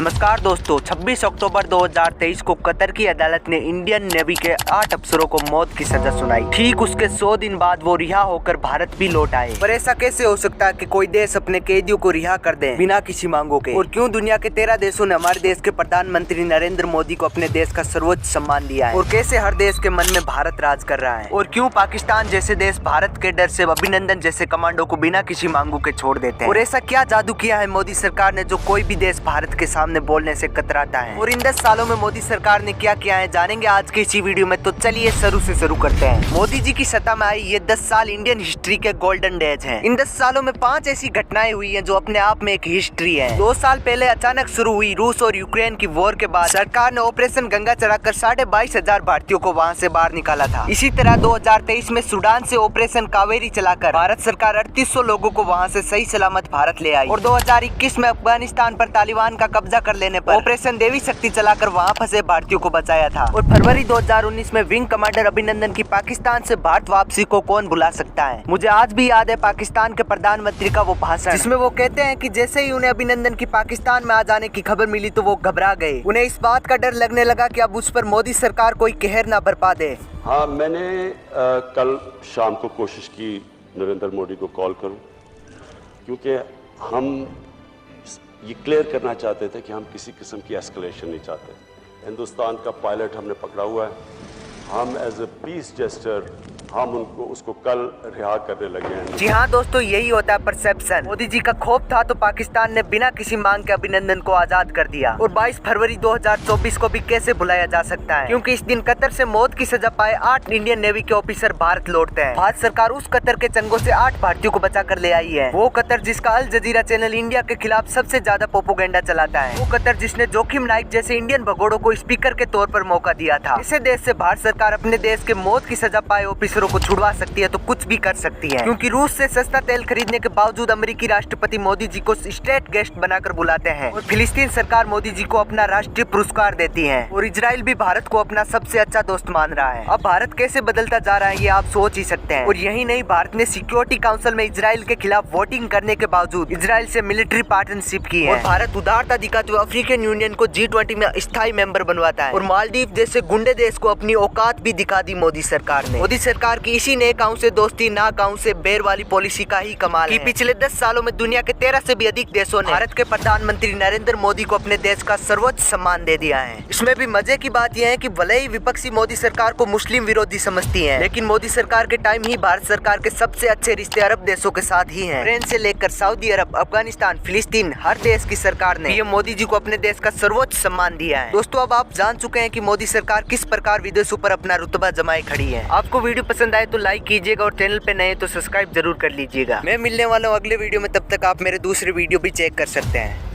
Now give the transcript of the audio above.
नमस्कार दोस्तों, 26 अक्टूबर 2023 को कतर की अदालत ने इंडियन नेवी के 8 अफसरों को मौत की सजा सुनाई। ठीक उसके 100 दिन बाद वो रिहा होकर भारत भी लौट आए। पर ऐसा कैसे हो सकता है कि कोई देश अपने कैदियों को रिहा कर दे बिना किसी मांगों के? और क्यों दुनिया के 13 देशों ने हमारे देश के प्रधानमंत्री नरेंद्र मोदी को अपने देश का सर्वोच्च सम्मान दिया है? और कैसे हर देश के मन में भारत राज कर रहा है? और क्यों पाकिस्तान जैसे देश भारत के डर से अभिनंदन जैसे कमांडो को बिना किसी मांगों के छोड़ देते हैं? और ऐसा क्या जादू किया है मोदी सरकार ने जो कोई भी देश भारत के सामने बोलने से कतराता है? और इन 10 सालों में मोदी सरकार ने क्या किया है जानेंगे आज के इसी वीडियो में। तो चलिए शुरू करते हैं। मोदी जी की सत्ता में आई ये 10 साल इंडियन हिस्ट्री के गोल्डन डेज हैं। इन 10 सालों में 5 ऐसी घटनाएं हुई हैं जो अपने आप में एक हिस्ट्री है। 2 साल पहले अचानक शुरू हुई रूस और यूक्रेन की वॉर के बाद सरकार ने ऑपरेशन गंगा चलाकर 22,500 भारतीयों को वहाँ से बाहर निकाला था। इसी तरह 2023 में सूडान से ऑपरेशन कावेरी चलाकर भारत सरकार 3800 लोगों को वहाँ से सही सलामत भारत ले आई। और 2021 में अफगानिस्तान पर तालिबान का कब्जा कर लेने पर ऑपरेशन देवी शक्ति चलाकर वहां फंसे भारतीयों को बचाया था। और फरवरी 2019 में विंग कमांडर अभिनंदन की पाकिस्तान से भारत वापसी को कौन भुला सकता है। मुझे आज भी याद है पाकिस्तान के प्रधानमंत्री का वो भाषण जिसमें वो कहते हैं कि जैसे ही उन्हें अभिनंदन की पाकिस्तान में आ जाने की खबर मिली तो वो घबरा गए। उन्हें इस बात का डर लगने लगा कि अब उस पर मोदी सरकार कोई कहर न बरपा दे। हाँ, मैंने कल शाम को कोशिश की नरेंद्र मोदी को कॉल करूं, क्योंकि हम ये क्लियर करना चाहते थे कि हम किसी किस्म की एस्केलेशन नहीं चाहते। हिंदुस्तान का पायलट हमने पकड़ा हुआ है। हम एज ए पीस जेस्टर हम उसको कल रिहा करने लगे हैं। जी हाँ दोस्तों, यही होता है परसेप्शन। मोदी जी का खौफ था तो पाकिस्तान ने बिना किसी मांग के अभिनंदन को आजाद कर दिया। और 22 फरवरी 2024 को भी कैसे भुलाया जा सकता है, क्योंकि इस दिन कतर से मौत की सजा पाए 8 इंडियन नेवी के ऑफिसर भारत लौटते हैं। भारत सरकार उस कतर के चंगों से 8 भारतीयों को बचा कर ले आई है। वो कतर जिसका अल जजीरा चैनल इंडिया के खिलाफ सबसे ज्यादा प्रोपेगेंडा चलाता है। वो कतर जिसने जोखिम नाइक जैसे इंडियन भगोड़ों को स्पीकर के तौर पर मौका दिया था। इसे देश से भारत सरकार अपने देश के मौत की सजा पाए ऑफिसरों को छुड़वा सकती है तो कुछ भी कर सकती है, क्योंकि रूस से सस्ता तेल खरीदने के बावजूद अमेरिकी राष्ट्रपति मोदी जी को स्टेट गेस्ट बनाकर बुलाते हैं। और फिलिस्तीन सरकार मोदी जी को अपना राष्ट्रीय पुरस्कार देती है। और इजराइल भी भारत को अपना सबसे अच्छा दोस्त मान रहा है। अब भारत कैसे बदलता जा रहा है ये आप सोच ही सकते हैं। और यही नहीं, भारत ने सिक्योरिटी काउंसिल में इजराइल के खिलाफ वोटिंग करने के बावजूद इजराइल से मिलिट्री पार्टनरशिप की है। और भारत उदारता दिखाते हुए अफ्रीकन यूनियन को G20 में स्थायी मेंबर बनवाता है। और मालदीव जैसे गुंडे देश को अपनी औकात भी दिखा दी मोदी सरकार ने। मोदी सरकार की इसी नेक गाँव से दोस्ती ना गाँव से बेर वाली पॉलिसी का ही कमाल है कि पिछले 10 सालों में दुनिया के 13 से भी अधिक देशों ने भारत के प्रधानमंत्री नरेंद्र मोदी को अपने देश का सर्वोच्च सम्मान दे दिया है। इसमें भी मजे की बात यह है कि भले ही विपक्षी मोदी सरकार को मुस्लिम विरोधी समझती है, लेकिन मोदी सरकार के टाइम ही भारत सरकार के सबसे अच्छे रिश्ते अरब देशों के साथ ही हैं। फ्रांस से लेकर सऊदी अरब, अफगानिस्तान, फिलिस्तीन, हर देश की सरकार ने पीएम मोदी जी को अपने देश का सर्वोच्च सम्मान दिया है। दोस्तों, अब आप जान चुके हैं कि मोदी सरकार किस प्रकार विदेशों पर अपना रुतबा जमाए खड़ी है। आपको वीडियो पसंद आए तो लाइक कीजिएगा और चैनल पे नए तो सब्सक्राइब जरूर कर लीजिएगा। मैं मिलने वाला हूँ अगले वीडियो में, तब तक आप मेरे दूसरे वीडियो भी चेक कर सकते हैं।